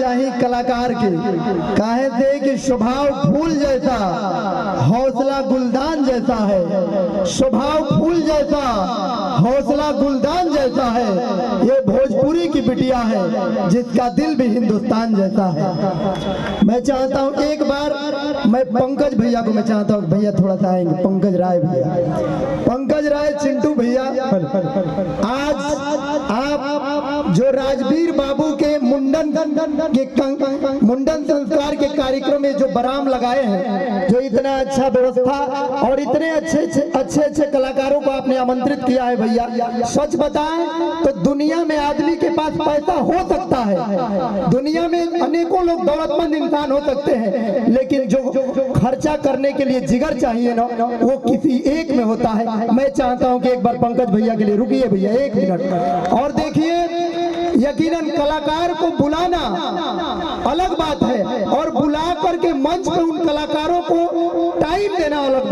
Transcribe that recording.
चाहिए कलाकार के, काहे से कि स्वभाव फूल जैसा, हौसला गुलदान जैसा है। स्वभाव फूल जैसा, हौसला गुलदान जैसा है। ये भोजपुरी की बिटिया है जिसका दिल भी हिंदुस्तान जैसा है। मैं चाहता हूँ एक बार मैं पंकज भैया को मैं चाहता हूँ, भैया थोड़ा सा आएंगे, पंकज राय भैया, पंकज राय, चिंटू भैया, आज आप जो राजवीर बाबू के मुंडन संस्कार के कार्यक्रम में जो बराम लगाए हैं, जो इतना अच्छा व्यवस्था और इतने अच्छे कलाकारों को आपने आमंत्रित किया है भैया, सच बताएं तो दुनिया में आदमी के पास पैसा हो सकता है, दुनिया में अनेकों लोग दौलतमंद इंसान हो सकते हैं, लेकिन जो खर्चा करने के लिए जिगर चाहिए ना, वो किसी एक में होता है। मैं चाहता हूं कि एक बार पंकज भैया के लिए रुकिए भैया 1 मिनट, और देखिए यकीनन कलाकार को बुलाना अलग बात है और बुला करके मंच पे उन कलाकारों को टाइम देना अलग बात।